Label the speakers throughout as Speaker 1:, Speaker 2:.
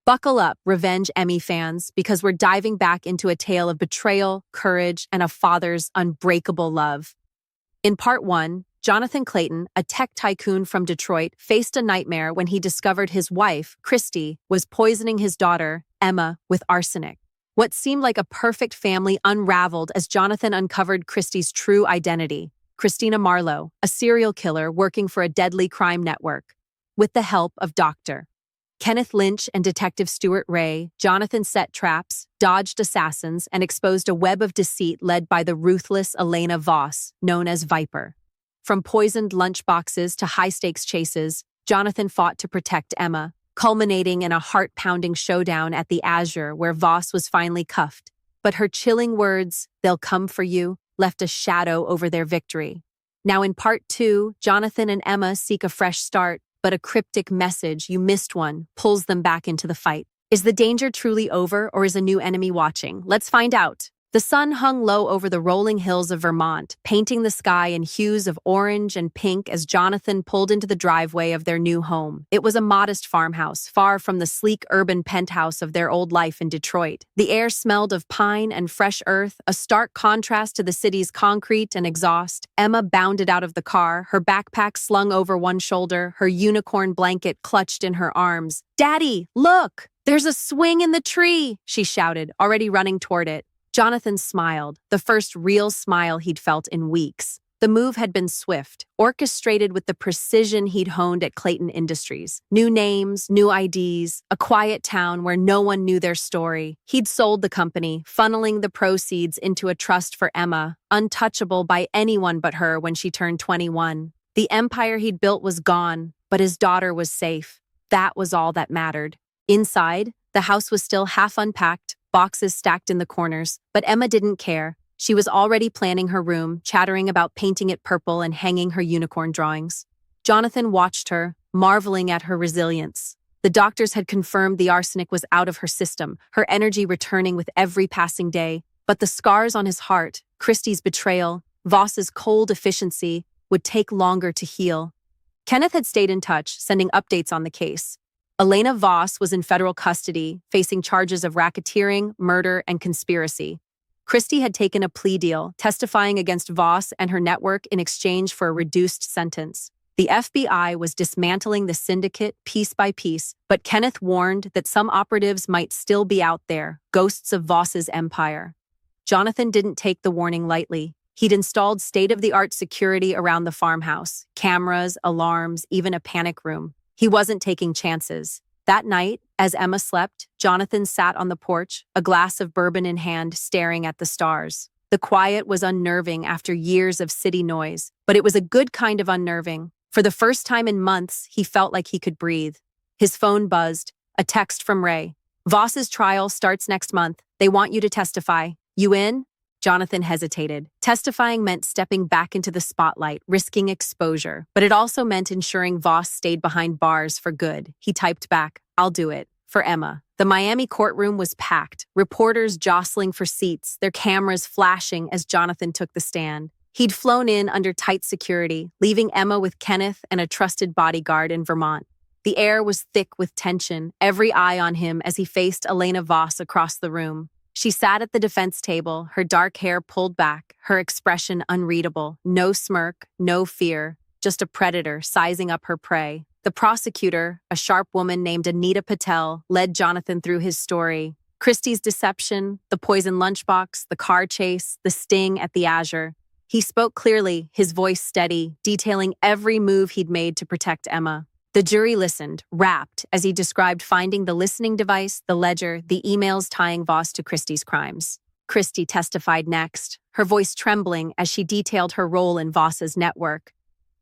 Speaker 1: Buckle up, Revenge Emmy fans, because we're diving back into a tale of betrayal, courage, and a father's unbreakable love. In part one, Jonathan Clayton, a tech tycoon from Detroit, faced a nightmare when he discovered his wife, Christy, was poisoning his daughter, Emma, with arsenic. What seemed like a perfect family unraveled as Jonathan uncovered Christy's true identity, Christina Marlowe, a serial killer working for a deadly crime network. With the help of Dr. Kenneth Lynch and Detective Stuart Ray, Jonathan set traps, dodged assassins, and exposed a web of deceit led by the ruthless Elena Voss, known as Viper. From poisoned lunchboxes to high-stakes chases, Jonathan fought to protect Emma, culminating in a heart-pounding showdown at the Azure where Voss was finally cuffed. But her chilling words, "They'll come for you," left a shadow over their victory. Now in part two, Jonathan and Emma seek a fresh start, but a cryptic message, "You missed one," pulls them back into the fight. Is the danger truly over, or is a new enemy watching? Let's find out. The sun hung low over the rolling hills of Vermont, painting the sky in hues of orange and pink as Jonathan pulled into the driveway of their new home. It was a modest farmhouse, far from the sleek urban penthouse of their old life in Detroit. The air smelled of pine and fresh earth, a stark contrast to the city's concrete and exhaust. Emma bounded out of the car, her backpack slung over one shoulder, her unicorn blanket clutched in her arms. "Daddy, look! There's a swing in the tree!" she shouted, already running toward it. Jonathan smiled, the first real smile he'd felt in weeks. The move had been swift, orchestrated with the precision he'd honed at Clayton Industries. New names, new IDs, a quiet town where no one knew their story. He'd sold the company, funneling the proceeds into a trust for Emma, untouchable by anyone but her when she turned 21. The empire he'd built was gone, but his daughter was safe. That was all that mattered. Inside, the house was still half unpacked, boxes stacked in the corners, but Emma didn't care. She was already planning her room, chattering about painting it purple and hanging her unicorn drawings. Jonathan watched her, marveling at her resilience. The doctors had confirmed the arsenic was out of her system, her energy returning with every passing day. But the scars on his heart, Christy's betrayal, Voss's cold efficiency, would take longer to heal. Kenneth had stayed in touch, sending updates on the case. Elena Voss was in federal custody, facing charges of racketeering, murder, and conspiracy. Christy had taken a plea deal, testifying against Voss and her network in exchange for a reduced sentence. The FBI was dismantling the syndicate piece by piece, but Kenneth warned that some operatives might still be out there, ghosts of Voss's empire. Jonathan didn't take the warning lightly. He'd installed state-of-the-art security around the farmhouse, cameras, alarms, even a panic room. He wasn't taking chances. That night, as Emma slept, Jonathan sat on the porch, a glass of bourbon in hand, staring at the stars. The quiet was unnerving after years of city noise, but it was a good kind of unnerving. For the first time in months, he felt like he could breathe. His phone buzzed, a text from Ray. "Voss's trial starts next month. They want you to testify. You in?" Jonathan hesitated. Testifying meant stepping back into the spotlight, risking exposure, but it also meant ensuring Voss stayed behind bars for good. He typed back, "I'll do it," for Emma. The Miami courtroom was packed, reporters jostling for seats, their cameras flashing as Jonathan took the stand. He'd flown in under tight security, leaving Emma with Kenneth and a trusted bodyguard in Vermont. The air was thick with tension, every eye on him as he faced Elena Voss across the room. She sat at the defense table, her dark hair pulled back, her expression unreadable. No smirk, no fear, just a predator sizing up her prey. The prosecutor, a sharp woman named Anita Patel, led Jonathan through his story. Christy's deception, the poison lunchbox, the car chase, the sting at the Azure. He spoke clearly, his voice steady, detailing every move he'd made to protect Emma. The jury listened, rapt, as he described finding the listening device, the ledger, the emails tying Voss to Christy's crimes. Christy testified next, her voice trembling as she detailed her role in Voss's network.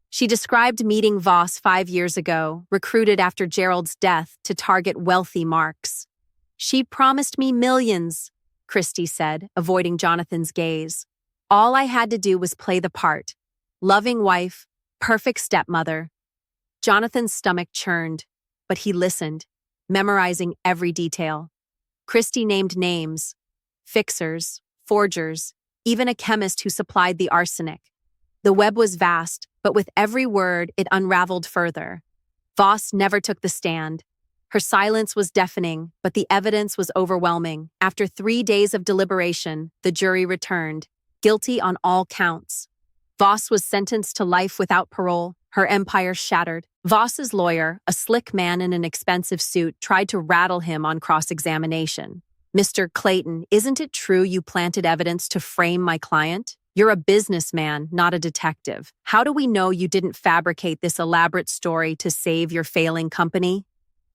Speaker 1: She described meeting Voss 5 years ago, recruited after Gerald's death to target wealthy marks. "She promised me millions," Christy said, avoiding Jonathan's gaze. "All I had to do was play the part. Loving wife, perfect stepmother." Jonathan's stomach churned, but he listened, memorizing every detail. Christy named names, fixers, forgers, even a chemist who supplied the arsenic. The web was vast, but with every word, it unraveled further. Voss never took the stand. Her silence was deafening, but the evidence was overwhelming. After 3 days of deliberation, the jury returned, guilty on all counts. Voss was sentenced to life without parole, her empire shattered. Voss's lawyer, a slick man in an expensive suit, tried to rattle him on cross-examination. "Mr. Clayton, isn't it true you planted evidence to frame my client? You're a businessman, not a detective. How do we know you didn't fabricate this elaborate story to save your failing company?"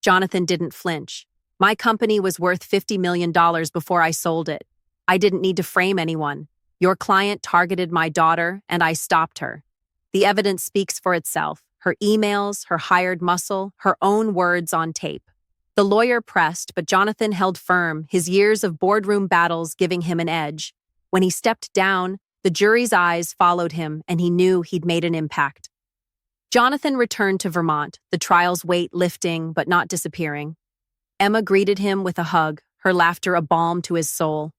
Speaker 1: Jonathan didn't flinch. "My company was worth $50 million before I sold it. I didn't need to frame anyone. Your client targeted my daughter, and I stopped her. The evidence speaks for itself. Her emails, her hired muscle, her own words on tape." The lawyer pressed, but Jonathan held firm, his years of boardroom battles giving him an edge. When he stepped down, the jury's eyes followed him, and he knew he'd made an impact. Jonathan returned to Vermont, the trial's weight lifting but not disappearing. Emma greeted him with a hug, her laughter a balm to his soul.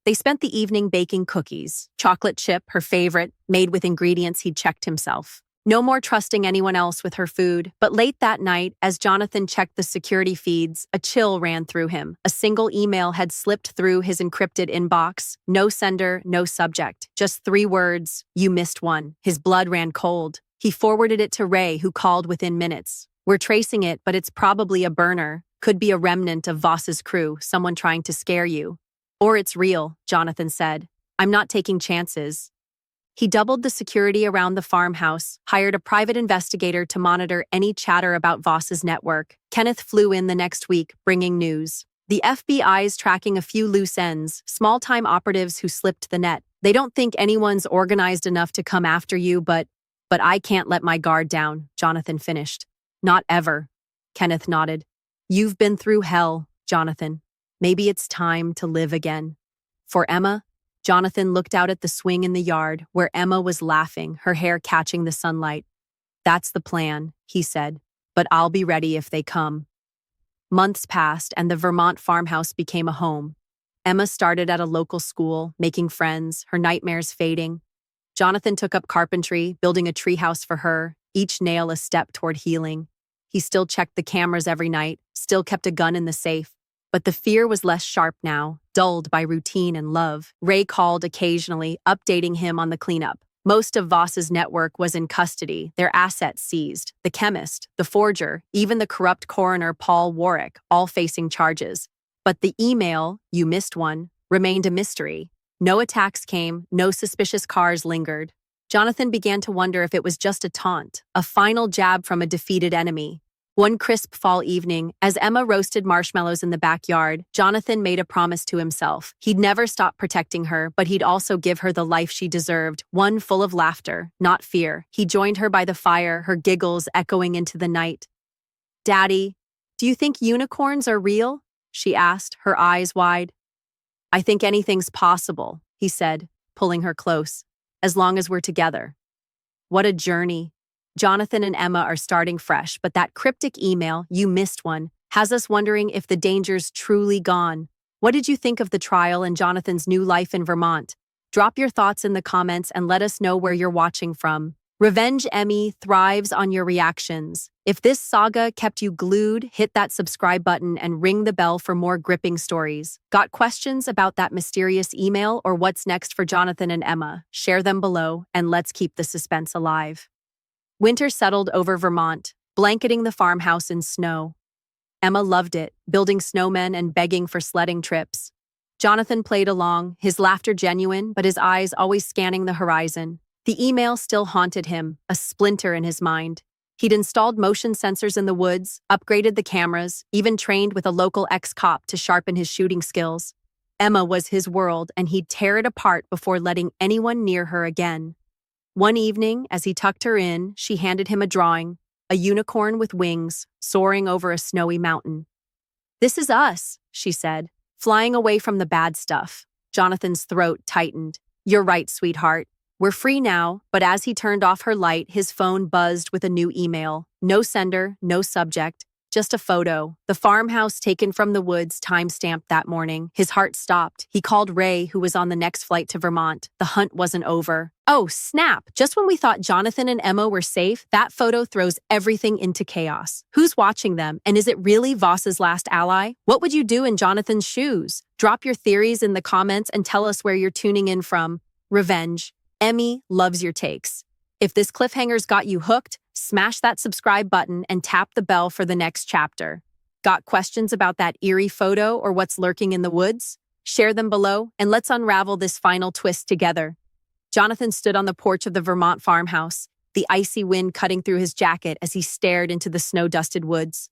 Speaker 1: They spent the evening baking cookies, chocolate chip, her favorite, made with ingredients he'd checked himself. No more trusting anyone else with her food, but late that night, as Jonathan checked the security feeds, a chill ran through him. A single email had slipped through his encrypted inbox. No sender, no subject. Just 3 words, "You missed one." His blood ran cold. He forwarded it to Ray, who called within minutes. "We're tracing it, but it's probably a burner. Could be a remnant of Voss's crew, someone trying to scare you." "Or it's real," Jonathan said. "I'm not taking chances." He doubled the security around the farmhouse, hired a private investigator to monitor any chatter about Voss's network. Kenneth flew in the next week, bringing news. "The FBI's tracking a few loose ends, small-time operatives who slipped the net. They don't think anyone's organized enough to come after you, but I can't let my guard down," Jonathan finished. "Not ever." Kenneth nodded. "You've been through hell, Jonathan. Maybe it's time to live again." For Emma, Jonathan looked out at the swing in the yard where Emma was laughing, her hair catching the sunlight. "That's the plan," he said, "but I'll be ready if they come." Months passed and the Vermont farmhouse became a home. Emma started at a local school, making friends, her nightmares fading. Jonathan took up carpentry, building a treehouse for her, each nail a step toward healing. He still checked the cameras every night, still kept a gun in the safe. But the fear was less sharp now, dulled by routine and love. Ray called occasionally, updating him on the cleanup. Most of Voss's network was in custody, their assets seized. The chemist, the forger, even the corrupt coroner Paul Warwick, all facing charges. But the email, "You missed one," remained a mystery. No attacks came, no suspicious cars lingered. Jonathan began to wonder if it was just a taunt, a final jab from a defeated enemy. One crisp fall evening, as Emma roasted marshmallows in the backyard, Jonathan made a promise to himself. He'd never stop protecting her, but he'd also give her the life she deserved, one full of laughter, not fear. He joined her by the fire, her giggles echoing into the night. "Daddy, do you think unicorns are real?" she asked, her eyes wide. "I think anything's possible," he said, pulling her close, "as long as we're together." What a journey. Jonathan and Emma are starting fresh, but that cryptic email, "You missed one," has us wondering if the danger's truly gone. What did you think of the trial and Jonathan's new life in Vermont? Drop your thoughts in the comments and let us know where you're watching from. Revenge Emmy thrives on your reactions. If this saga kept you glued, hit that subscribe button and ring the bell for more gripping stories. Got questions about that mysterious email or what's next for Jonathan and Emma? Share them below, and let's keep the suspense alive. Winter settled over Vermont, blanketing the farmhouse in snow. Emma loved it, building snowmen and begging for sledding trips. Jonathan played along, his laughter genuine, but his eyes always scanning the horizon. The email still haunted him, a splinter in his mind. He'd installed motion sensors in the woods, upgraded the cameras, even trained with a local ex-cop to sharpen his shooting skills. Emma was his world, and he'd tear it apart before letting anyone near her again. One evening, as he tucked her in, she handed him a drawing, a unicorn with wings, soaring over a snowy mountain. "This is us," she said, flying away from the bad stuff. Jonathan's throat tightened. "You're right, sweetheart. We're free now," but as he turned off her light, his phone buzzed with a new email. No sender, no subject, Just a photo. The farmhouse taken from the woods, time-stamped that morning. His heart stopped. He called Ray, who was on the next flight to Vermont. The hunt wasn't over. Oh, snap! Just when we thought Jonathan and Emma were safe, that photo throws everything into chaos. Who's watching them? And is it really Voss's last ally? What would you do in Jonathan's shoes? Drop your theories in the comments and tell us where you're tuning in from. Revenge. Emmy loves your takes. If this cliffhanger's got you hooked, smash that subscribe button and tap the bell for the next chapter. Got questions about that eerie photo or what's lurking in the woods? Share them below and let's unravel this final twist together. Jonathan stood on the porch of the Vermont farmhouse, the icy wind cutting through his jacket as he stared into the snow-dusted woods.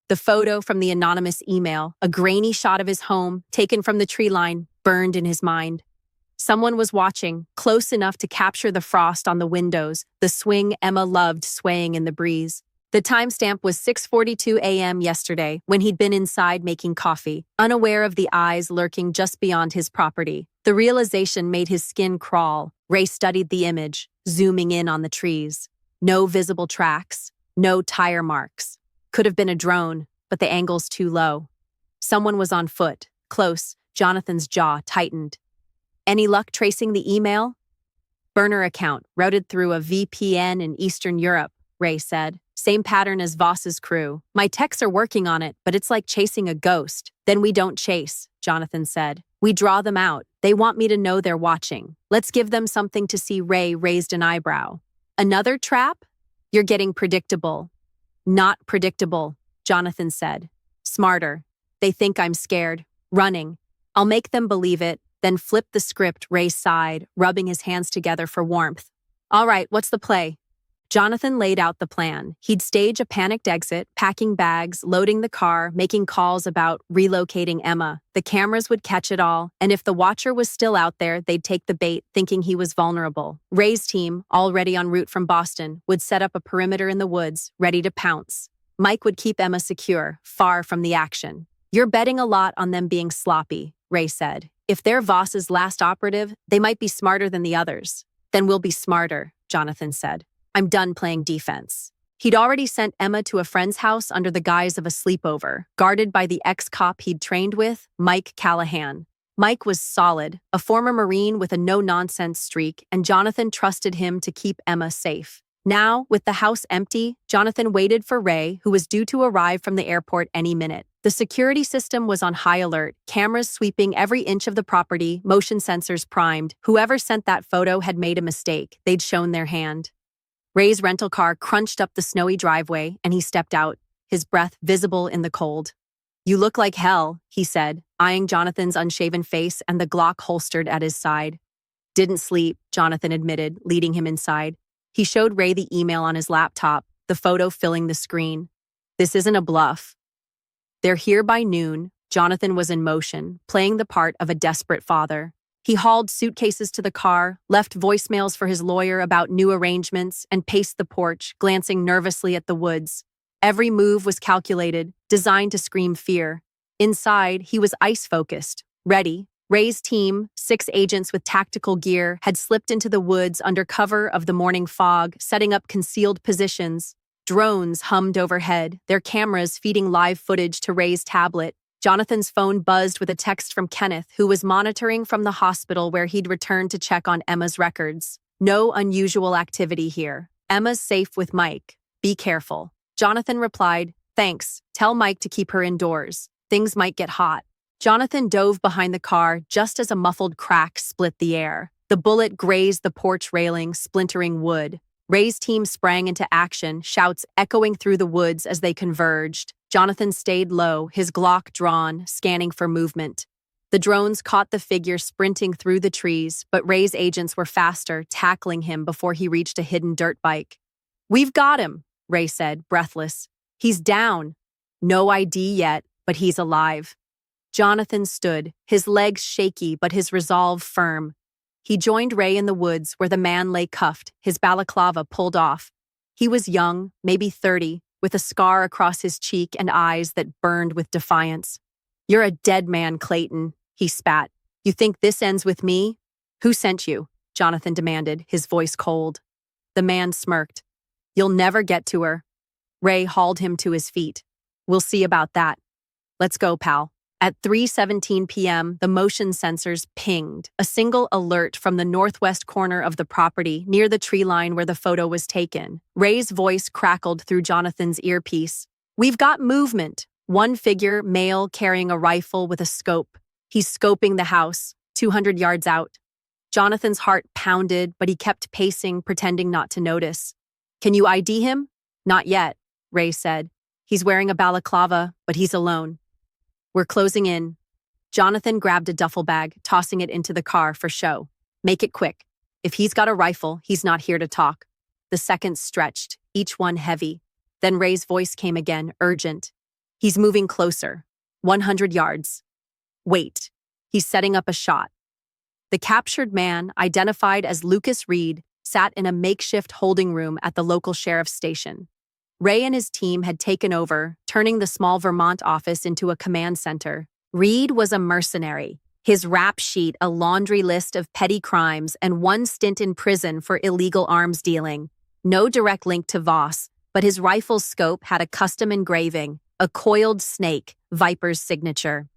Speaker 1: The photo from the anonymous email, a grainy shot of his home, taken from the tree line, burned in his mind. Someone was watching, close enough to capture the frost on the windows, the swing Emma loved swaying in the breeze. The timestamp was 6:42 a.m. yesterday, when he'd been inside making coffee, unaware of the eyes lurking just beyond his property. The realization made his skin crawl. Ray studied the image, zooming in on the trees. No visible tracks, no tire marks. Could have been a drone, but the angle's too low. Someone was on foot, close. Jonathan's jaw tightened. Any luck tracing the email? Burner account, routed through a VPN in Eastern Europe, Ray said. Same pattern as Voss's crew. My techs are working on it, but it's like chasing a ghost. Then we don't chase, Jonathan said. We draw them out. They want me to know they're watching. Let's give them something to see. Ray raised an eyebrow. Another trap? You're getting predictable. Not predictable, Jonathan said. Smarter. They think I'm scared. Running. I'll make them believe it. Then flipped the script. Ray sighed, rubbing his hands together for warmth. All right, what's the play? Jonathan laid out the plan. He'd stage a panicked exit, packing bags, loading the car, making calls about relocating Emma. The cameras would catch it all, and if the watcher was still out there, they'd take the bait, thinking he was vulnerable. Ray's team, already en route from Boston, would set up a perimeter in the woods, ready to pounce. Mike would keep Emma secure, far from the action. You're betting a lot on them being sloppy, Ray said. If they're Voss's last operative, they might be smarter than the others. Then we'll be smarter, Jonathan said. I'm done playing defense. He'd already sent Emma to a friend's house under the guise of a sleepover, guarded by the ex-cop he'd trained with, Mike Callahan. Mike was solid, a former Marine with a no-nonsense streak, and Jonathan trusted him to keep Emma safe. Now, with the house empty, Jonathan waited for Ray, who was due to arrive from the airport any minute. The security system was on high alert, cameras sweeping every inch of the property, motion sensors primed. Whoever sent that photo had made a mistake. They'd shown their hand. Ray's rental car crunched up the snowy driveway, and he stepped out, his breath visible in the cold. You look like hell, he said, eyeing Jonathan's unshaven face and the Glock holstered at his side. Didn't sleep, Jonathan admitted, leading him inside. He showed Ray the email on his laptop, the photo filling the screen. This isn't a bluff. They're here by noon. Jonathan was in motion, playing the part of a desperate father. He hauled suitcases to the car, left voicemails for his lawyer about new arrangements, and paced the porch, glancing nervously at the woods. Every move was calculated, designed to scream fear. Inside, he was ice-focused, ready. Ray's team, 6 agents with tactical gear, had slipped into the woods under cover of the morning fog, setting up concealed positions. Drones hummed overhead, their cameras feeding live footage to Ray's tablet. Jonathan's phone buzzed with a text from Kenneth, who was monitoring from the hospital where he'd returned to check on Emma's records. No unusual activity here. Emma's safe with Mike. Be careful. Jonathan replied, thanks. Tell Mike to keep her indoors. Things might get hot. Jonathan dove behind the car just as a muffled crack split the air. The bullet grazed the porch railing, splintering wood. Ray's team sprang into action, shouts echoing through the woods as they converged. Jonathan stayed low, his Glock drawn, scanning for movement. The drones caught the figure sprinting through the trees, but Ray's agents were faster, tackling him before he reached a hidden dirt bike. We've got him, Ray said, breathless. He's down. No ID yet, but he's alive. Jonathan stood, his legs shaky but his resolve firm. He joined Ray in the woods where the man lay cuffed, his balaclava pulled off. He was young, maybe 30, with a scar across his cheek and eyes that burned with defiance. You're a dead man, Clayton, he spat. You think this ends with me? Who sent you? Jonathan demanded, his voice cold. The man smirked. You'll never get to her. Ray hauled him to his feet. We'll see about that. Let's go, pal. At 3:17 p.m., the motion sensors pinged, a single alert from the northwest corner of the property near the tree line where the photo was taken. Ray's voice crackled through Jonathan's earpiece. We've got movement. One figure, male, carrying a rifle with a scope. He's scoping the house, 200 yards out. Jonathan's heart pounded, but he kept pacing, pretending not to notice. Can you ID him? Not yet, Ray said. He's wearing a balaclava, but he's alone. We're closing in. Jonathan grabbed a duffel bag, tossing it into the car for show. Make it quick. If he's got a rifle, he's not here to talk. The seconds stretched, each one heavy. Then Ray's voice came again, urgent. He's moving closer. 100 yards. Wait. He's setting up a shot. The captured man, identified as Lucas Reed, sat in a makeshift holding room at the local sheriff's station. Ray and his team had taken over, turning the small Vermont office into a command center. Reed was a mercenary. His rap sheet a laundry list of petty crimes and one stint in prison for illegal arms dealing. No direct link to Voss, but his rifle's scope had a custom engraving, a coiled snake, Viper's signature.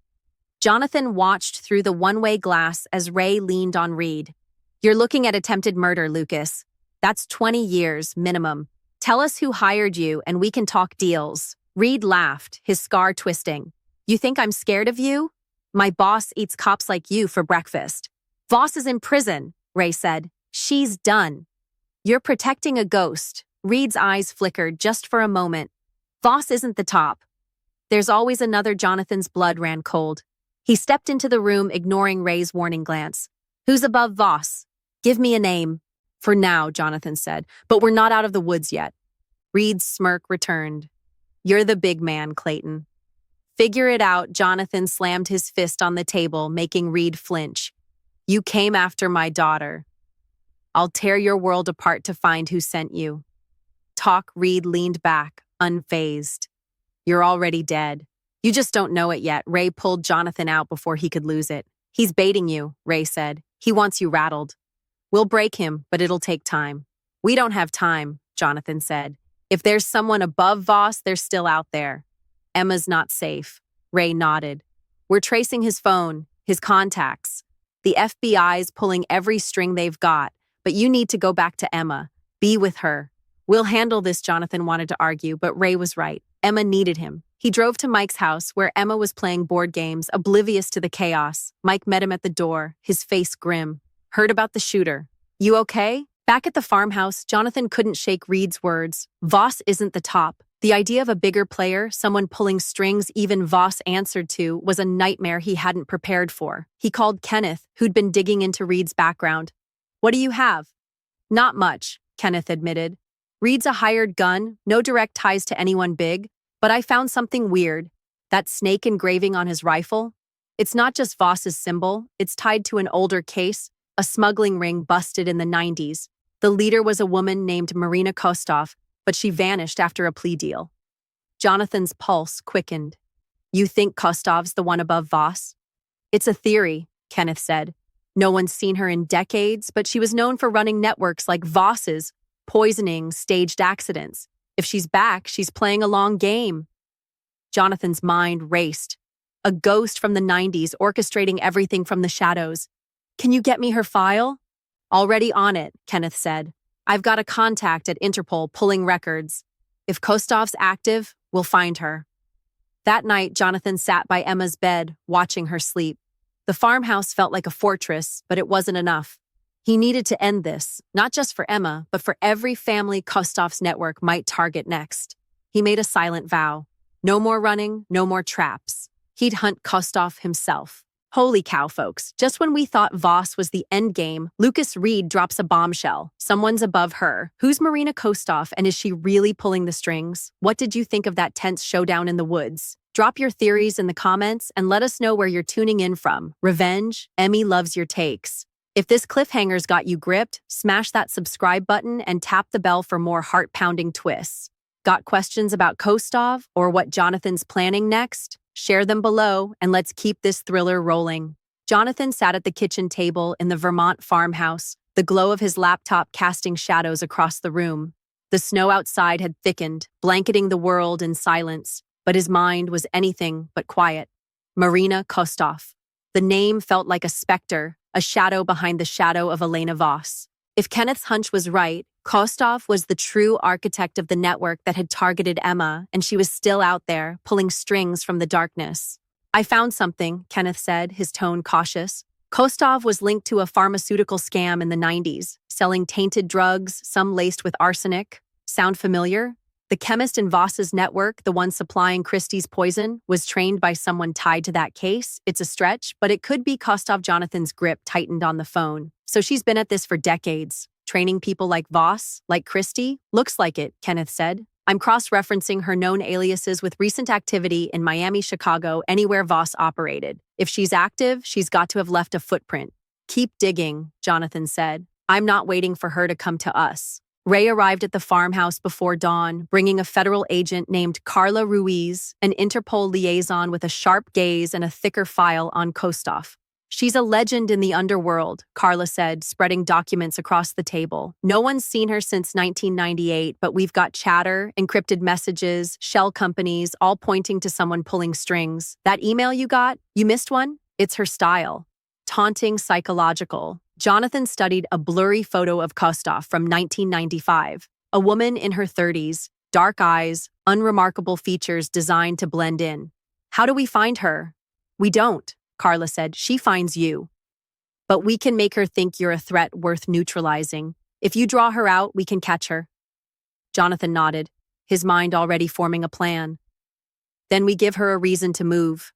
Speaker 1: Jonathan watched through the one-way glass as Ray leaned on Reed. You're looking at attempted murder, Lucas. That's 20 years, minimum. Tell us who hired you and we can talk deals. Reed laughed, his scar twisting. You think I'm scared of you? My boss eats cops like you for breakfast. Voss is in prison, Ray said. She's done. You're protecting a ghost. Reed's eyes flickered just for a moment. Voss isn't the top. There's always another. Jonathan's blood ran cold. He stepped into the room, ignoring Ray's warning glance. Who's above Voss? Give me a name. For now, Jonathan said, but we're not out of the woods yet. Reed's smirk returned. You're the big man, Clayton. Figure it out. Jonathan slammed his fist on the table, making Reed flinch. You came after my daughter. I'll tear your world apart to find who sent you. Talk. Reed leaned back, unfazed. You're already dead. You just don't know it yet. Ray pulled Jonathan out before he could lose it. He's baiting you, Ray said. He wants you rattled. We'll break him, but it'll take time. We don't have time, Jonathan said. If there's someone above Voss, they're still out there. Emma's not safe. Ray nodded. We're tracing his phone, his contacts. The FBI's pulling every string they've got, but you need to go back to Emma. Be with her. We'll handle this, Jonathan wanted to argue, but Ray was right. Emma needed him. He drove to Mike's house, where Emma was playing board games, oblivious to the chaos. Mike met him at the door, his face grim. Heard about the shooter. You okay? Back at the farmhouse, Jonathan couldn't shake Reed's words. Voss isn't the top. The idea of a bigger player, someone pulling strings even Voss answered to, was a nightmare he hadn't prepared for. He called Kenneth, who'd been digging into Reed's background. What do you have? Not much, Kenneth admitted. Reed's a hired gun, no direct ties to anyone big, but I found something weird. That snake engraving on his rifle? It's not just Voss's symbol, it's tied to an older case, a smuggling ring busted in the 90s. The leader was a woman named Marina Kostov, but she vanished after a plea deal. Jonathan's pulse quickened. You think Kostov's the one above Voss? It's a theory, Kenneth said. No one's seen her in decades, but she was known for running networks like Voss's, poisoning, staged accidents. If she's back, she's playing a long game. Jonathan's mind raced. A ghost from the 90s orchestrating everything from the shadows. Can you get me her file? Already on it, Kenneth said. I've got a contact at Interpol pulling records. If Kostov's active, we'll find her. That night, Jonathan sat by Emma's bed, watching her sleep. The farmhouse felt like a fortress, but it wasn't enough. He needed to end this, not just for Emma, but for every family Kostov's network might target next. He made a silent vow. No more running, no more traps. He'd hunt Kostov himself. Holy cow, folks. Just when we thought Voss was the end game, Lucas Reed drops a bombshell. Someone's above her. Who's Marina Kostov, and is she really pulling the strings? What did you think of that tense showdown in the woods? Drop your theories in the comments and let us know where you're tuning in from. Revenge? Emmy loves your takes. If this cliffhanger's got you gripped, smash that subscribe button and tap the bell for more heart-pounding twists. Got questions about Kostov or what Jonathan's planning next? Share them below, and let's keep this thriller rolling. Jonathan sat at the kitchen table in the Vermont farmhouse, the glow of his laptop casting shadows across the room. The snow outside had thickened, blanketing the world in silence, but his mind was anything but quiet. Marina Kostov. The name felt like a specter, a shadow behind the shadow of Elena Voss. If Kenneth's hunch was right, Kostov was the true architect of the network that had targeted Emma, and she was still out there, pulling strings from the darkness. I found something, Kenneth said, his tone cautious. Kostov was linked to a pharmaceutical scam in the 90s, selling tainted drugs, some laced with arsenic. Sound familiar? The chemist in Voss's network, the one supplying Christy's poison, was trained by someone tied to that case. It's a stretch, but it could be Kostov. Jonathan's grip tightened on the phone. So she's been at this for decades, training people like Voss, like Christy? Looks like it, Kenneth said. I'm cross-referencing her known aliases with recent activity in Miami, Chicago, anywhere Voss operated. If she's active, she's got to have left a footprint. Keep digging, Jonathan said. I'm not waiting for her to come to us. Ray arrived at the farmhouse before dawn, bringing a federal agent named Carla Ruiz, an Interpol liaison with a sharp gaze and a thicker file on Kostov. She's a legend in the underworld, Carla said, spreading documents across the table. No one's seen her since 1998, but we've got chatter, encrypted messages, shell companies, all pointing to someone pulling strings. That email you got? You missed one? It's her style. Taunting, psychological. Jonathan studied a blurry photo of Kostov from 1995. A woman in her 30s, dark eyes, unremarkable features designed to blend in. How do we find her? We don't, Carla said. She finds you. But we can make her think you're a threat worth neutralizing. If you draw her out, we can catch her. Jonathan nodded, his mind already forming a plan. Then we give her a reason to move.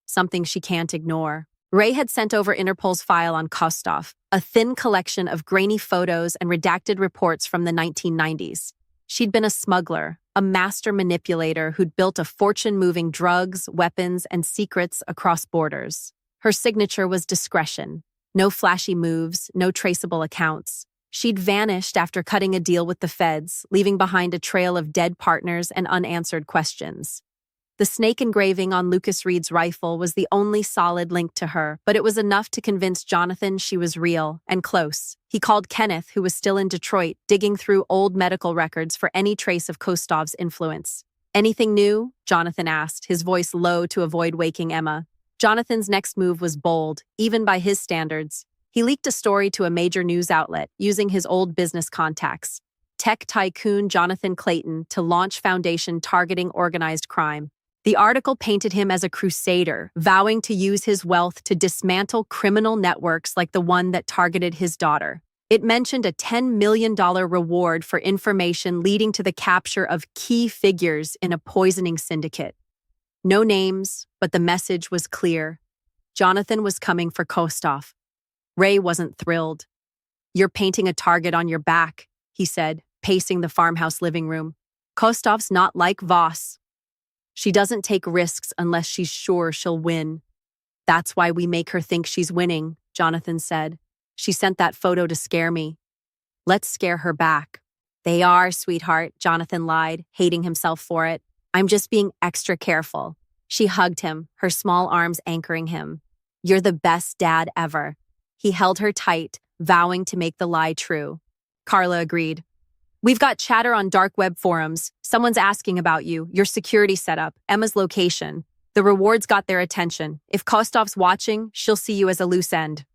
Speaker 1: Something she can't ignore. Ray had sent over Interpol's file on Kostov, a thin collection of grainy photos and redacted reports from the 1990s. She'd been a smuggler, a master manipulator who'd built a fortune moving drugs, weapons, and secrets across borders. Her signature was discretion. No flashy moves, no traceable accounts. She'd vanished after cutting a deal with the feds, leaving behind a trail of dead partners and unanswered questions. The snake engraving on Lucas Reed's rifle was the only solid link to her, but it was enough to convince Jonathan she was real and close. He called Kenneth, who was still in Detroit, digging through old medical records for any trace of Kostov's influence. Anything new? Jonathan asked, his voice low to avoid waking Emma. Jonathan's next move was bold, even by his standards. He leaked a story to a major news outlet, using his old business contacts. Tech tycoon Jonathan Clayton to launch foundation targeting organized crime. The article painted him as a crusader, vowing to use his wealth to dismantle criminal networks like the one that targeted his daughter. It mentioned a $10 million reward for information leading to the capture of key figures in a poisoning syndicate. No names, but the message was clear. Jonathan was coming for Kostov. Ray wasn't thrilled. "You're painting a target on your back," he said, pacing the farmhouse living room. "Kostov's not like Voss. She doesn't take risks unless she's sure she'll win. That's why we make her think she's winning," Jonathan said. "She sent that photo to scare me. Let's scare her back." "They are, sweetheart," Jonathan lied, hating himself for it. "I'm just being extra careful." She hugged him, her small arms anchoring him. "You're the best dad ever." He held her tight, vowing to make the lie true. Carla agreed. "We've got chatter on dark web forums. Someone's asking about you, your security setup, Emma's location. The rewards got their attention. If Kostov's watching, she'll see you as a loose end."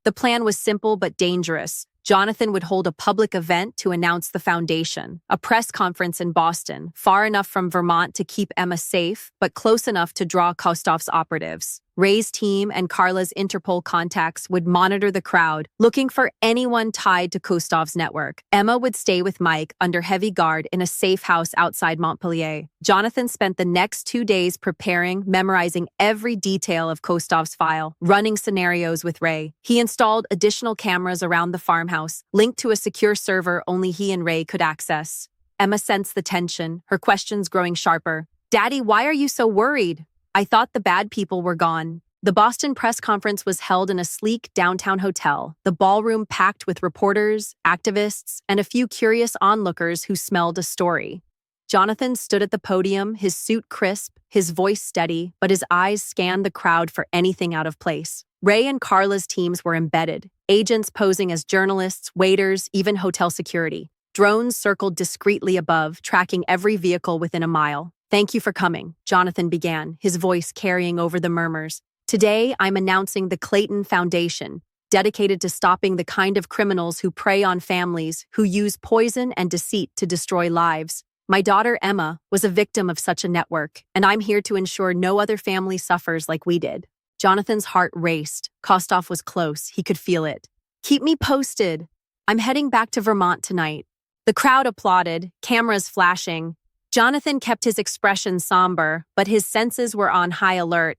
Speaker 1: The plan was simple but dangerous. Jonathan would hold a public event to announce the foundation, a press conference in Boston, far enough from Vermont to keep Emma safe, but close enough to draw Kostov's operatives. Ray's team and Carla's Interpol contacts would monitor the crowd, looking for anyone tied to Kostov's network. Emma would stay with Mike under heavy guard in a safe house outside Montpellier. Jonathan spent the next 2 days preparing, memorizing every detail of Kostov's file, running scenarios with Ray. He installed additional cameras around the farmhouse, linked to a secure server only he and Ray could access. Emma sensed the tension, her questions growing sharper. "Daddy, why are you so worried?" "I thought the bad people were gone." The Boston press conference was held in a sleek downtown hotel, the ballroom packed with reporters, activists, and a few curious onlookers who smelled a story. Jonathan stood at the podium, his suit crisp, his voice steady, but his eyes scanned the crowd for anything out of place. Ray and Carla's teams were embedded, agents posing as journalists, waiters, even hotel security. Drones circled discreetly above, tracking every vehicle within a mile. Thank you for coming, Jonathan began, his voice carrying over the murmurs. Today, I'm announcing the Clayton Foundation, dedicated to stopping the kind of criminals who prey on families, who use poison and deceit to destroy lives. My daughter, Emma, was a victim of such a network, and I'm here to ensure no other family suffers like we did. Jonathan's heart raced. Kostov was close. He could feel it. Keep me posted. I'm heading back to Vermont tonight. The crowd applauded, cameras flashing. Jonathan kept his expression somber, but his senses were on high alert.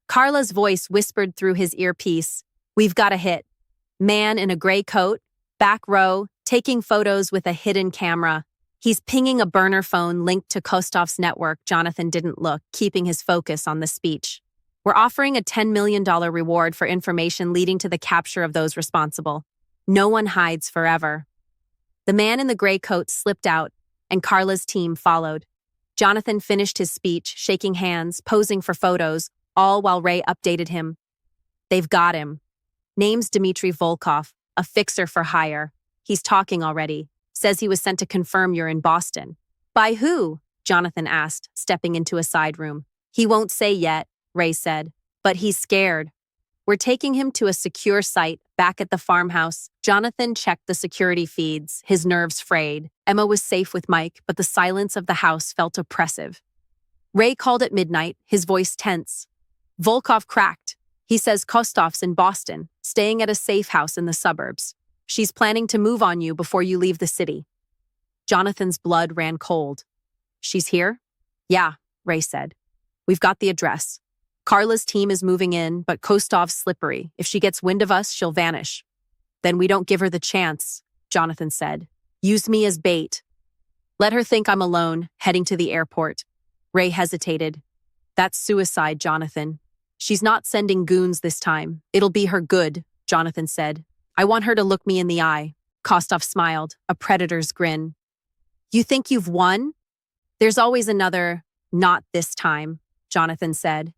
Speaker 1: Carla's voice whispered through his earpiece. We've got a hit. Man in a gray coat, back row, taking photos with a hidden camera. He's pinging a burner phone linked to Kostov's network. Jonathan didn't look, keeping his focus on the speech. We're offering a $10 million reward for information leading to the capture of those responsible. No one hides forever. The man in the gray coat slipped out, and Carla's team followed. Jonathan finished his speech, shaking hands, posing for photos, all while Ray updated him. They've got him. Name's Dmitry Volkov, a fixer for hire. He's talking already. Says he was sent to confirm you're in Boston. By who? Jonathan asked, stepping into a side room. He won't say yet, Ray said, but he's scared. We're taking him to a secure site back at the farmhouse. Jonathan checked the security feeds, his nerves frayed. Emma was safe with Mike, but the silence of the house felt oppressive. Ray called at midnight, his voice tense. Volkov cracked. He says Kostov's in Boston, staying at a safe house in the suburbs. She's planning to move on you before you leave the city. Jonathan's blood ran cold. She's here? Yeah, Ray said. We've got the address. Carla's team is moving in, but Kostov's slippery. If she gets wind of us, she'll vanish. Then we don't give her the chance, Jonathan said. Use me as bait. Let her think I'm alone, heading to the airport. Ray hesitated. That's suicide, Jonathan. She's not sending goons this time. It'll be her good, Jonathan said. I want her to look me in the eye. Kostov smiled, a predator's grin. You think you've won? There's always another, not this time, Jonathan said.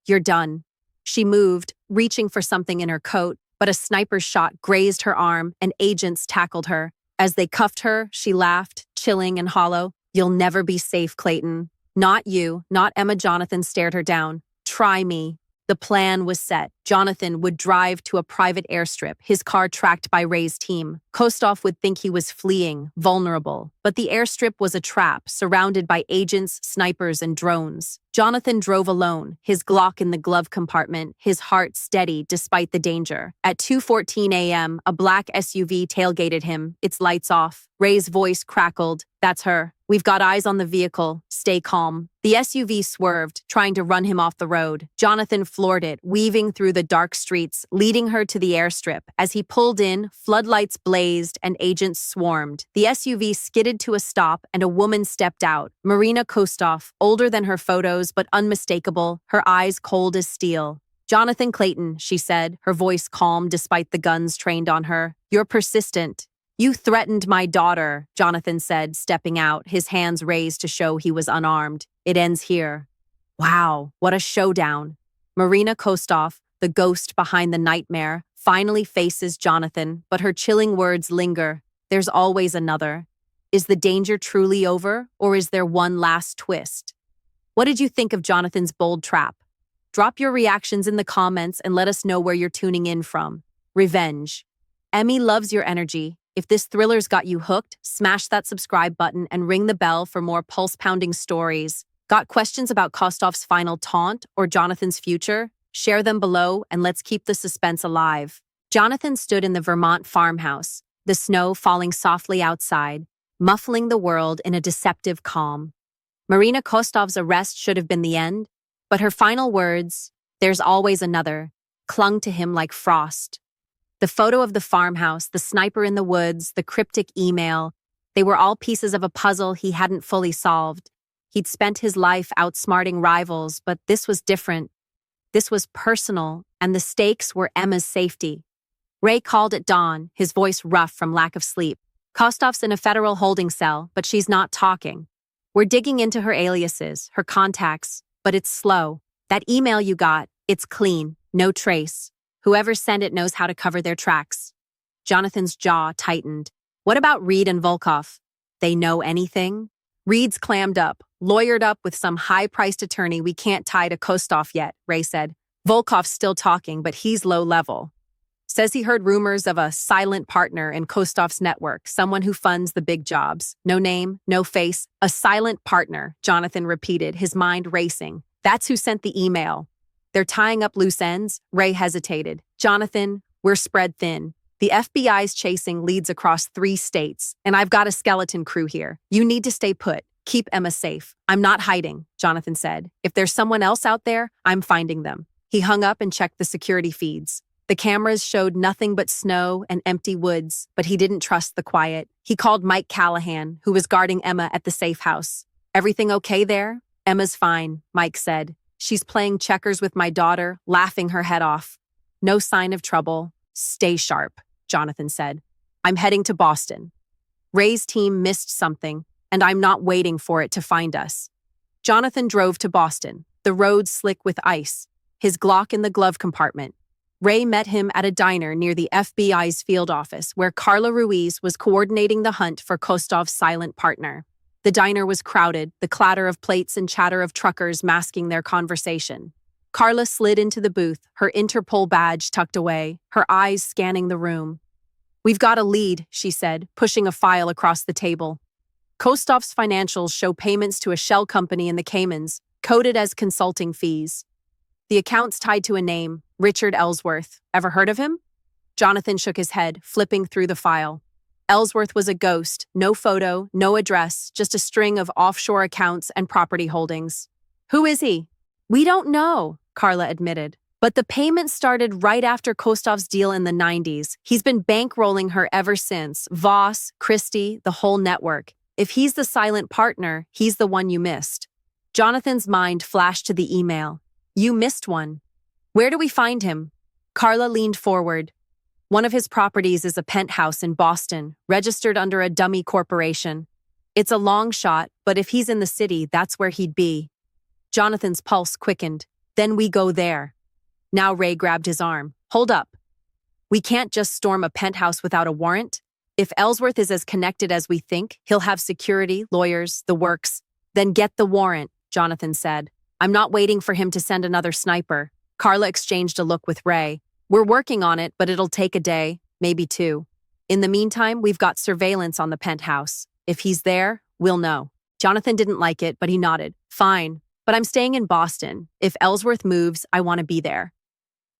Speaker 1: You're done. She moved, reaching for something in her coat, but a sniper's shot grazed her arm and agents tackled her. As they cuffed her, she laughed, chilling and hollow. You'll never be safe, Clayton. Not you, not Emma. Jonathan stared her down. Try me. The plan was set. Jonathan would drive to a private airstrip, his car tracked by Ray's team. Kostov would think he was fleeing, vulnerable. But the airstrip was a trap, surrounded by agents, snipers, and drones. Jonathan drove alone, his Glock in the glove compartment, his heart steady despite the danger. At 2:14 a.m., a black SUV tailgated him, its lights off. Ray's voice crackled. That's her. We've got eyes on the vehicle. Stay calm. The SUV swerved, trying to run him off the road. Jonathan floored it, weaving through the dark streets, leading her to the airstrip. As he pulled in, floodlights blazed and agents swarmed. The SUV skidded to a stop and a woman stepped out. Marina Kostov, older than her photos but unmistakable, her eyes cold as steel. Jonathan Clayton, she said, her voice calm despite the guns trained on her. You're persistent. You threatened my daughter, Jonathan said, stepping out, his hands raised to show he was unarmed. It ends here. Wow, what a showdown. Marina Kostov, the ghost behind the nightmare, finally faces Jonathan, but her chilling words linger. There's always another. Is the danger truly over, or is there one last twist? What did you think of Jonathan's bold trap? Drop your reactions in the comments and let us know where you're tuning in from. Revenge. Emmy loves your energy. If this thriller's got you hooked, smash that subscribe button and ring the bell for more pulse-pounding stories. Got questions about Kostov's final taunt or Jonathan's future? Share them below and let's keep the suspense alive. Jonathan stood in the Vermont farmhouse, the snow falling softly outside, muffling the world in a deceptive calm. Marina Kostov's arrest should have been the end, but her final words, "There's always another," clung to him like frost. The photo of the farmhouse, the sniper in the woods, the cryptic email, they were all pieces of a puzzle he hadn't fully solved. He'd spent his life outsmarting rivals, but this was different. This was personal, and the stakes were Emma's safety. Ray called at dawn, his voice rough from lack of sleep. Kostov's in a federal holding cell, but she's not talking. We're digging into her aliases, her contacts, but it's slow. That email you got, it's clean, no trace. Whoever sent it knows how to cover their tracks. Jonathan's jaw tightened. What about Reed and Volkov? They know anything? Reed's clammed up, lawyered up with some high-priced attorney we can't tie to Kostov yet, Ray said. Volkov's still talking, but he's low level. Says he heard rumors of a silent partner in Kostov's network, someone who funds the big jobs. No name, no face, a silent partner, Jonathan repeated, his mind racing. That's who sent the email. They're tying up loose ends? Ray hesitated. Jonathan, we're spread thin. The FBI's chasing leads across 3 states, and I've got a skeleton crew here. You need to stay put. Keep Emma safe. I'm not hiding, Jonathan said. If there's someone else out there, I'm finding them. He hung up and checked the security feeds. The cameras showed nothing but snow and empty woods, but he didn't trust the quiet. He called Mike Callahan, who was guarding Emma at the safe house. Everything okay there? Emma's fine, Mike said. She's playing checkers with my daughter, laughing her head off. No sign of trouble. Stay sharp, Jonathan said. I'm heading to Boston. Ray's team missed something, and I'm not waiting for it to find us. Jonathan drove to Boston, the road slick with ice, his Glock in the glove compartment. Ray met him at a diner near the FBI's field office, where Carla Ruiz was coordinating the hunt for Kostov's silent partner. The diner was crowded, the clatter of plates and chatter of truckers masking their conversation. Carla slid into the booth, her Interpol badge tucked away, her eyes scanning the room. We've got a lead, she said, pushing a file across the table. Kostov's financials show payments to a shell company in the Caymans, coded as consulting fees. The account's tied to a name, Richard Ellsworth. Ever heard of him? Jonathan shook his head, flipping through the file. Ellsworth was a ghost, no photo, no address, just a string of offshore accounts and property holdings. Who is he? We don't know, Carla admitted. But the payment started right after Kostov's deal in the 90s. He's been bankrolling her ever since. Voss, Christy, the whole network. If he's the silent partner, he's the one you missed. Jonathan's mind flashed to the email. You missed one. Where do we find him? Carla leaned forward. One of his properties is a penthouse in Boston, registered under a dummy corporation. It's a long shot, but if he's in the city, that's where he'd be. Jonathan's pulse quickened. Then we go there. Now Ray grabbed his arm. Hold up. We can't just storm a penthouse without a warrant. If Ellsworth is as connected as we think, he'll have security, lawyers, the works. Then get the warrant, Jonathan said. I'm not waiting for him to send another sniper. Carla exchanged a look with Ray. We're working on it, but it'll take a day, maybe 2. In the meantime, we've got surveillance on the penthouse. If he's there, we'll know. Jonathan didn't like it, but he nodded. Fine, but I'm staying in Boston. If Ellsworth moves, I want to be there.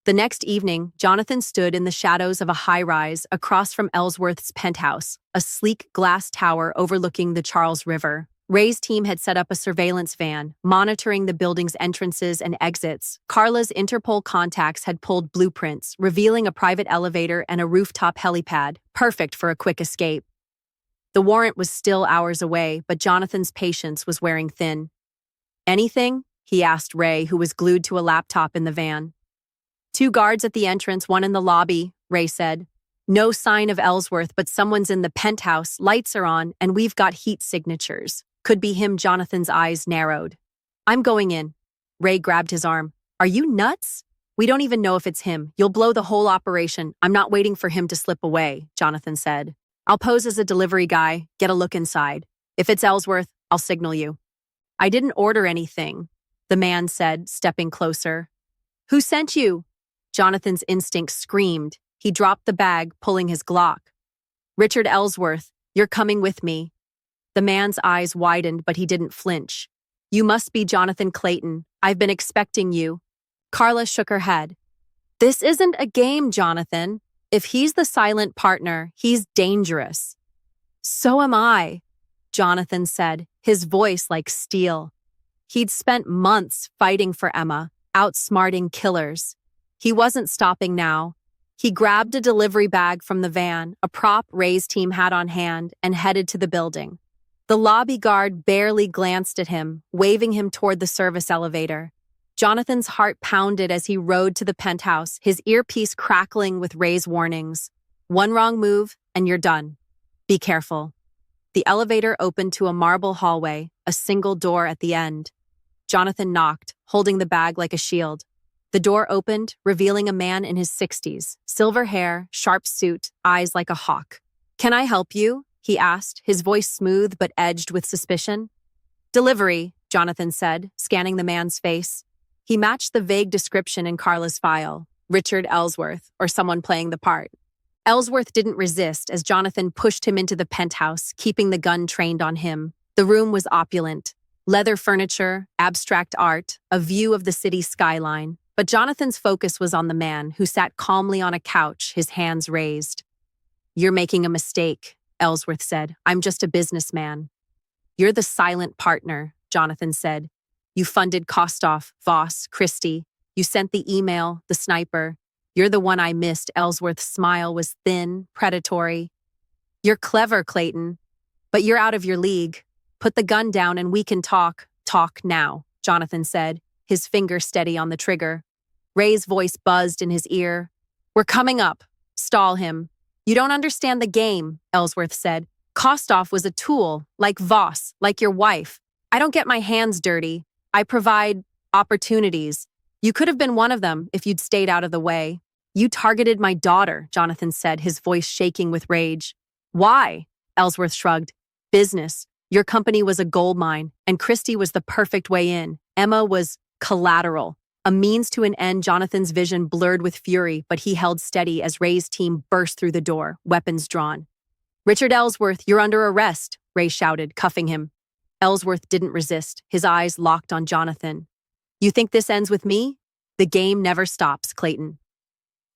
Speaker 1: The next evening, Jonathan stood in the shadows of a high-rise across from Ellsworth's penthouse, a sleek glass tower overlooking the Charles River. Ray's team had set up a surveillance van, monitoring the building's entrances and exits. Carla's Interpol contacts had pulled blueprints, revealing a private elevator and a rooftop helipad, perfect for a quick escape. The warrant was still hours away, but Jonathan's patience was wearing thin. Anything? He asked Ray, who was glued to a laptop in the van. 2 guards at the entrance, 1 in the lobby, Ray said. No sign of Ellsworth, but someone's in the penthouse, lights are on, and we've got heat signatures. Could be him. Jonathan's eyes narrowed. I'm going in. Ray grabbed his arm. Are you nuts? We don't even know if it's him. You'll blow the whole operation. I'm not waiting for him to slip away, Jonathan said. I'll pose as a delivery guy, get a look inside. If it's Ellsworth, I'll signal you. I didn't order anything, the man said, stepping closer. Who sent you? Jonathan's instinct screamed. He dropped the bag, pulling his Glock. Richard Ellsworth, you're coming with me. The man's eyes widened, but he didn't flinch. You must be Jonathan Clayton. I've been expecting you. Carla shook her head. This isn't a game, Jonathan. If he's the silent partner, he's dangerous. So am I, Jonathan said, his voice like steel. He'd spent months fighting for Emma, outsmarting killers. He wasn't stopping now. He grabbed a delivery bag from the van, a prop Ray's team had on hand, and headed to the building. The lobby guard barely glanced at him, waving him toward the service elevator. Jonathan's heart pounded as he rode to the penthouse, his earpiece crackling with Ray's warnings. One wrong move, and you're done. Be careful. The elevator opened to a marble hallway, a single door at the end. Jonathan knocked, holding the bag like a shield. The door opened, revealing a man in his 60s, silver hair, sharp suit, eyes like a hawk. Can I help you? He asked, his voice smooth but edged with suspicion. Delivery, Jonathan said, scanning the man's face. He matched the vague description in Carla's file, Richard Ellsworth, or someone playing the part. Ellsworth didn't resist as Jonathan pushed him into the penthouse, keeping the gun trained on him. The room was opulent. Leather furniture, abstract art, a view of the city skyline. But Jonathan's focus was on the man, who sat calmly on a couch, his hands raised. "You're making a mistake," Ellsworth said. "I'm just a businessman." "You're the silent partner," Jonathan said. "You funded Kostoff, Voss, Christy. You sent the email, the sniper. You're the one I missed." Ellsworth's smile was thin, predatory. "You're clever, Clayton, but you're out of your league. Put the gun down and we can talk." "Talk now," Jonathan said, his finger steady on the trigger. Ray's voice buzzed in his ear. "We're coming up. Stall him." "You don't understand the game," Ellsworth said. "Kostoff was a tool, like Voss, like your wife. I don't get my hands dirty. I provide opportunities. You could have been one of them if you'd stayed out of the way." "You targeted my daughter," Jonathan said, his voice shaking with rage. "Why?" Ellsworth shrugged. "Business. Your company was a gold mine, and Christy was the perfect way in. Emma was collateral. A means to an end." Jonathan's vision blurred with fury, but he held steady as Ray's team burst through the door, weapons drawn. "Richard Ellsworth, you're under arrest," Ray shouted, cuffing him. Ellsworth didn't resist, his eyes locked on Jonathan. "You think this ends with me? The game never stops, Clayton."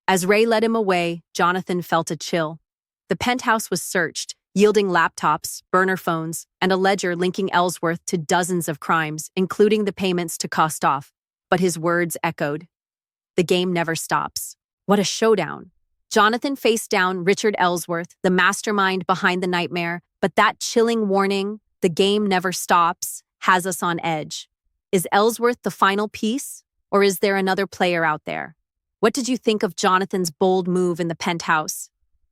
Speaker 1: As Ray led him away, Jonathan felt a chill. The penthouse was searched, yielding laptops, burner phones, and a ledger linking Ellsworth to dozens of crimes, including the payments to Kostoff. But his words echoed. The game never stops. What a showdown. Jonathan faced down Richard Ellsworth, the mastermind behind the nightmare, but that chilling warning, "the game never stops," has us on edge. Is Ellsworth the final piece, or is there another player out there? What did you think of Jonathan's bold move in the penthouse?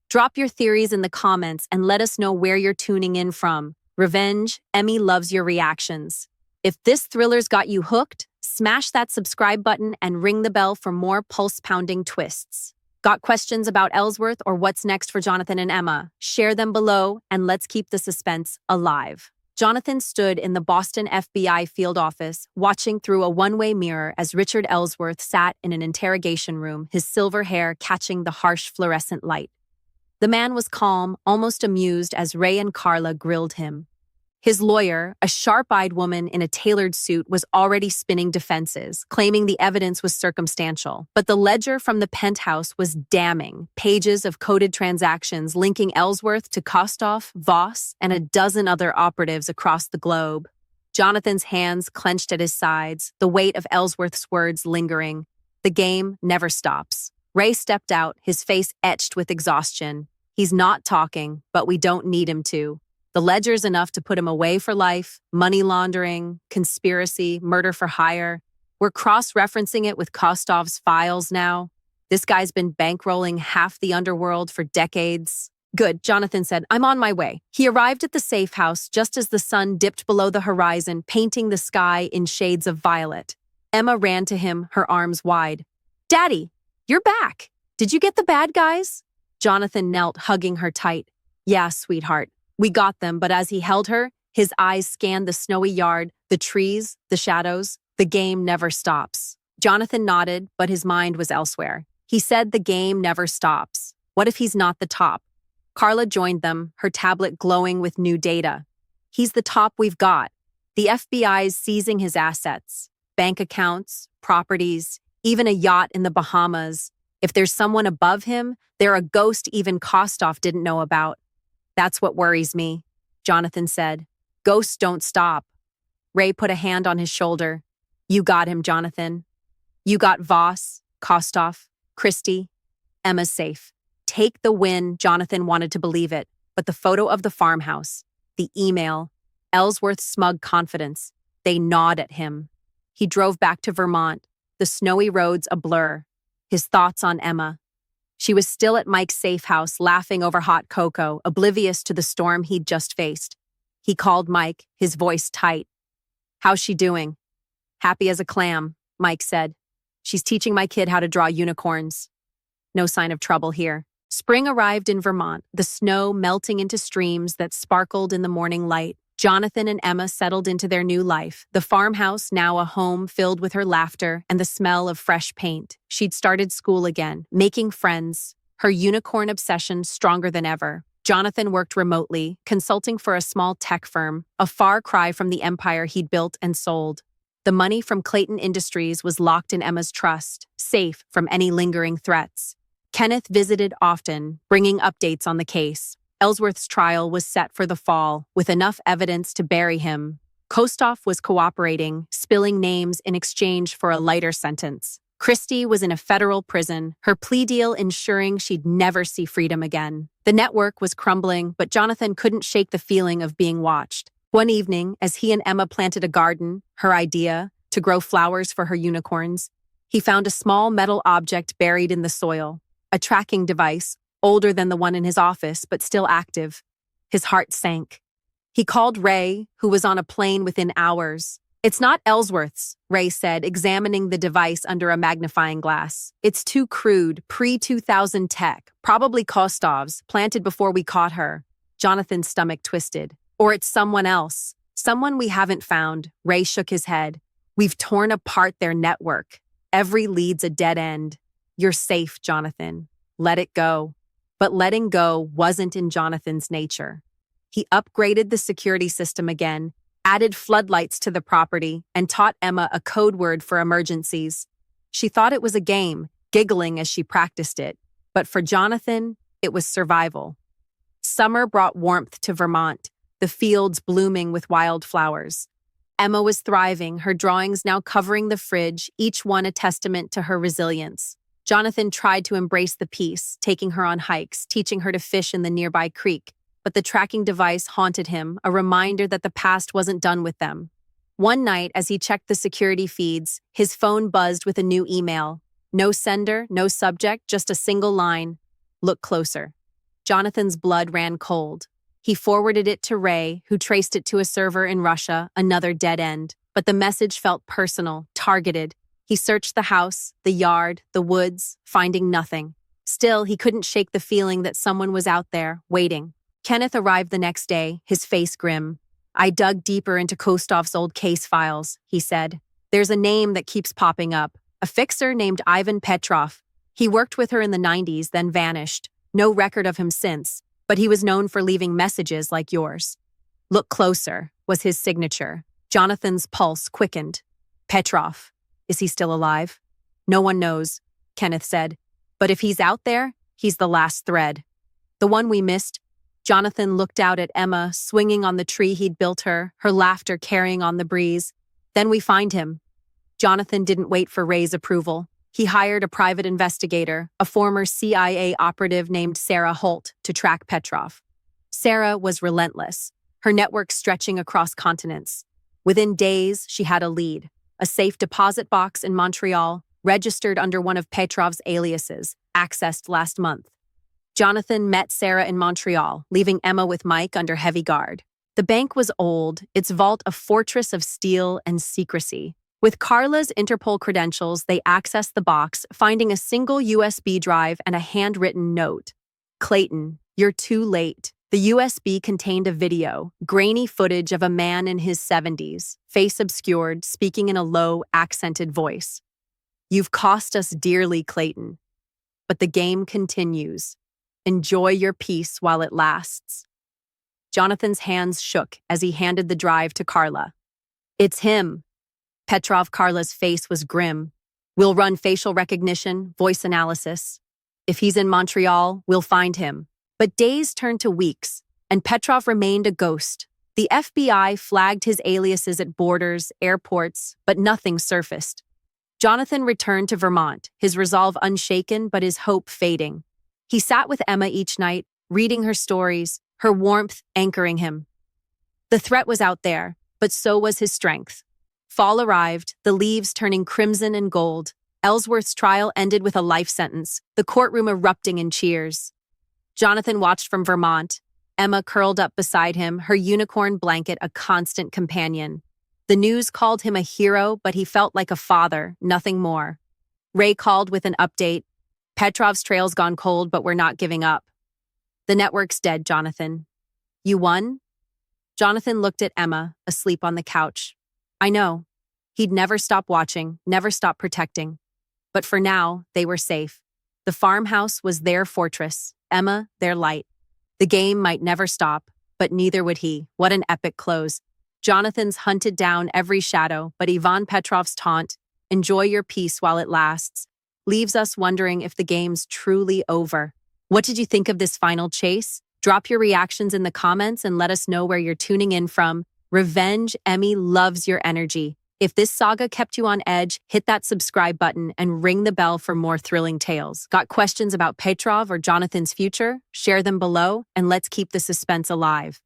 Speaker 1: Drop your theories in the comments and let us know where you're tuning in from. Revenge, Emmy loves your reactions. If this thriller's got you hooked, smash that subscribe button and ring the bell for more pulse-pounding twists. Got questions about Ellsworth or what's next for Jonathan and Emma? Share them below and let's keep the suspense alive. Jonathan stood in the Boston FBI field office, watching through a one-way mirror as Richard Ellsworth sat in an interrogation room, his silver hair catching the harsh fluorescent light. The man was calm, almost amused as Ray and Carla grilled him. His lawyer, a sharp-eyed woman in a tailored suit, was already spinning defenses, claiming the evidence was circumstantial. But the ledger from the penthouse was damning. Pages of coded transactions linking Ellsworth to Kostoff, Voss, and a dozen other operatives across the globe. Jonathan's hands clenched at his sides, the weight of Ellsworth's words lingering. The game never stops. Ray stepped out, his face etched with exhaustion. He's not talking, but we don't need him to. The ledger's enough to put him away for life, money laundering, conspiracy, murder for hire. We're cross-referencing it with Kostoff's files now. This guy's been bankrolling half the underworld for decades. "Good," Jonathan said. "I'm on my way." He arrived at the safe house just as the sun dipped below the horizon, painting the sky in shades of violet. Emma ran to him, her arms wide. "Daddy, you're back. Did you get the bad guys?" Jonathan knelt, hugging her tight. "Yeah, sweetheart. We got them," but as he held her, his eyes scanned the snowy yard, the trees, the shadows. The game never stops. Jonathan nodded, but his mind was elsewhere. He said the game never stops. What if he's not the top? Carla joined them, her tablet glowing with new data. "He's the top we've got. The FBI's seizing his assets, bank accounts, properties, even a yacht in the Bahamas. If there's someone above him, they're a ghost even Kostoff didn't know about. That's what worries me," Jonathan said. "Ghosts don't stop." Ray put a hand on his shoulder. "You got him, Jonathan. You got Voss, Kostoff, Christy. Emma's safe. Take the win." Jonathan wanted to believe it, but the photo of the farmhouse, the email, Ellsworth's smug confidence, they gnawed at him. He drove back to Vermont, the snowy roads a blur, his thoughts on Emma. She was still at Mike's safe house, laughing over hot cocoa, oblivious to the storm he'd just faced. He called Mike, his voice tight. "How's she doing?" "Happy as a clam," Mike said. "She's teaching my kid how to draw unicorns." No sign of trouble here. Spring arrived in Vermont, the snow melting into streams that sparkled in the morning light. Jonathan and Emma settled into their new life, the farmhouse now a home filled with her laughter and the smell of fresh paint. She'd started school again, making friends, her unicorn obsession stronger than ever. Jonathan worked remotely, consulting for a small tech firm, a far cry from the empire he'd built and sold. The money from Clayton Industries was locked in Emma's trust, safe from any lingering threats. Kenneth visited often, bringing updates on the case. Ellsworth's trial was set for the fall, with enough evidence to bury him. Kostoff was cooperating, spilling names in exchange for a lighter sentence. Christy was in a federal prison, her plea deal ensuring she'd never see freedom again. The network was crumbling, but Jonathan couldn't shake the feeling of being watched. One evening, as he and Emma planted a garden, her idea, to grow flowers for her unicorns, he found a small metal object buried in the soil, a tracking device, older than the one in his office, but still active. His heart sank. He called Ray, who was on a plane within hours. "It's not Ellsworth's," Ray said, examining the device under a magnifying glass. "It's too crude, pre-2000 tech, probably Kostov's, planted before we caught her." Jonathan's stomach twisted. "Or it's someone else. Someone we haven't found." Ray shook his head. "We've torn apart their network. Every lead's a dead end." "You're safe, Jonathan. Let it go." But letting go wasn't in Jonathan's nature. He upgraded the security system again, added floodlights to the property, and taught Emma a code word for emergencies. She thought it was a game, giggling as she practiced it. But for Jonathan, it was survival. Summer brought warmth to Vermont, the fields blooming with wildflowers. Emma was thriving, her drawings now covering the fridge, each one a testament to her resilience. Jonathan tried to embrace the peace, taking her on hikes, teaching her to fish in the nearby creek. But the tracking device haunted him, a reminder that the past wasn't done with them. One night, as he checked the security feeds, his phone buzzed with a new email. No sender, no subject, just a single line. "Look closer." Jonathan's blood ran cold. He forwarded it to Ray, who traced it to a server in Russia, another dead end. But the message felt personal, targeted. He searched the house, the yard, the woods, finding nothing. Still, he couldn't shake the feeling that someone was out there, waiting. Kenneth arrived the next day, his face grim. "I dug deeper into Kostoff's old case files," he said. "There's a name that keeps popping up. A fixer named Ivan Petrov. He worked with her in the 90s, then vanished. No record of him since, but he was known for leaving messages like yours." "Look closer," was his signature. Jonathan's pulse quickened. "Petrov. Is he still alive?" "No one knows," Kenneth said. "But if he's out there, he's the last thread. The one we missed." Jonathan looked out at Emma, swinging on the tree he'd built her laughter carrying on the breeze. "Then we find him." Jonathan didn't wait for Ray's approval. He hired a private investigator, a former CIA operative named Sarah Holt, to track Petrov. Sarah was relentless, her network stretching across continents. Within days, she had a lead. A safe deposit box in Montreal, registered under one of Petrov's aliases, accessed last month. Jonathan met Sarah in Montreal, leaving Emma with Mike under heavy guard. The bank was old, its vault a fortress of steel and secrecy. With Carla's Interpol credentials, they accessed the box, finding a single USB drive and a handwritten note. "Clayton, you're too late." The USB contained a video, grainy footage of a man in his 70s, face obscured, speaking in a low, accented voice. "You've cost us dearly, Clayton. But the game continues. Enjoy your peace while it lasts." Jonathan's hands shook as he handed the drive to Carla. "It's him." Petrov Carla's face was grim. "We'll run facial recognition, voice analysis. If he's in Montreal, we'll find him." But days turned to weeks, and Petrov remained a ghost. The FBI flagged his aliases at borders, airports, but nothing surfaced. Jonathan returned to Vermont, his resolve unshaken but his hope fading. He sat with Emma each night, reading her stories, her warmth anchoring him. The threat was out there, but so was his strength. Fall arrived, the leaves turning crimson and gold. Ellsworth's trial ended with a life sentence, the courtroom erupting in cheers. Jonathan watched from Vermont, Emma curled up beside him, her unicorn blanket a constant companion. The news called him a hero, but he felt like a father, nothing more. Ray called with an update. "Petrov's trail's gone cold, but we're not giving up." "The network's dead, Jonathan." "You won?" Jonathan looked at Emma, asleep on the couch. I know. He'd never stop watching, never stop protecting. But for now, they were safe. The farmhouse was their fortress, Emma, their light. The game might never stop, but neither would he. What an epic close. Jonathan's hunted down every shadow, but Ivan Petrov's taunt, enjoy your peace while it lasts, leaves us wondering if the game's truly over. What did you think of this final chase? Drop your reactions in the comments and let us know where you're tuning in from. Revenge Emmy loves your energy. If this saga kept you on edge, hit that subscribe button and ring the bell for more thrilling tales. Got questions about Petrov or Jonathan's future? Share them below, and let's keep the suspense alive.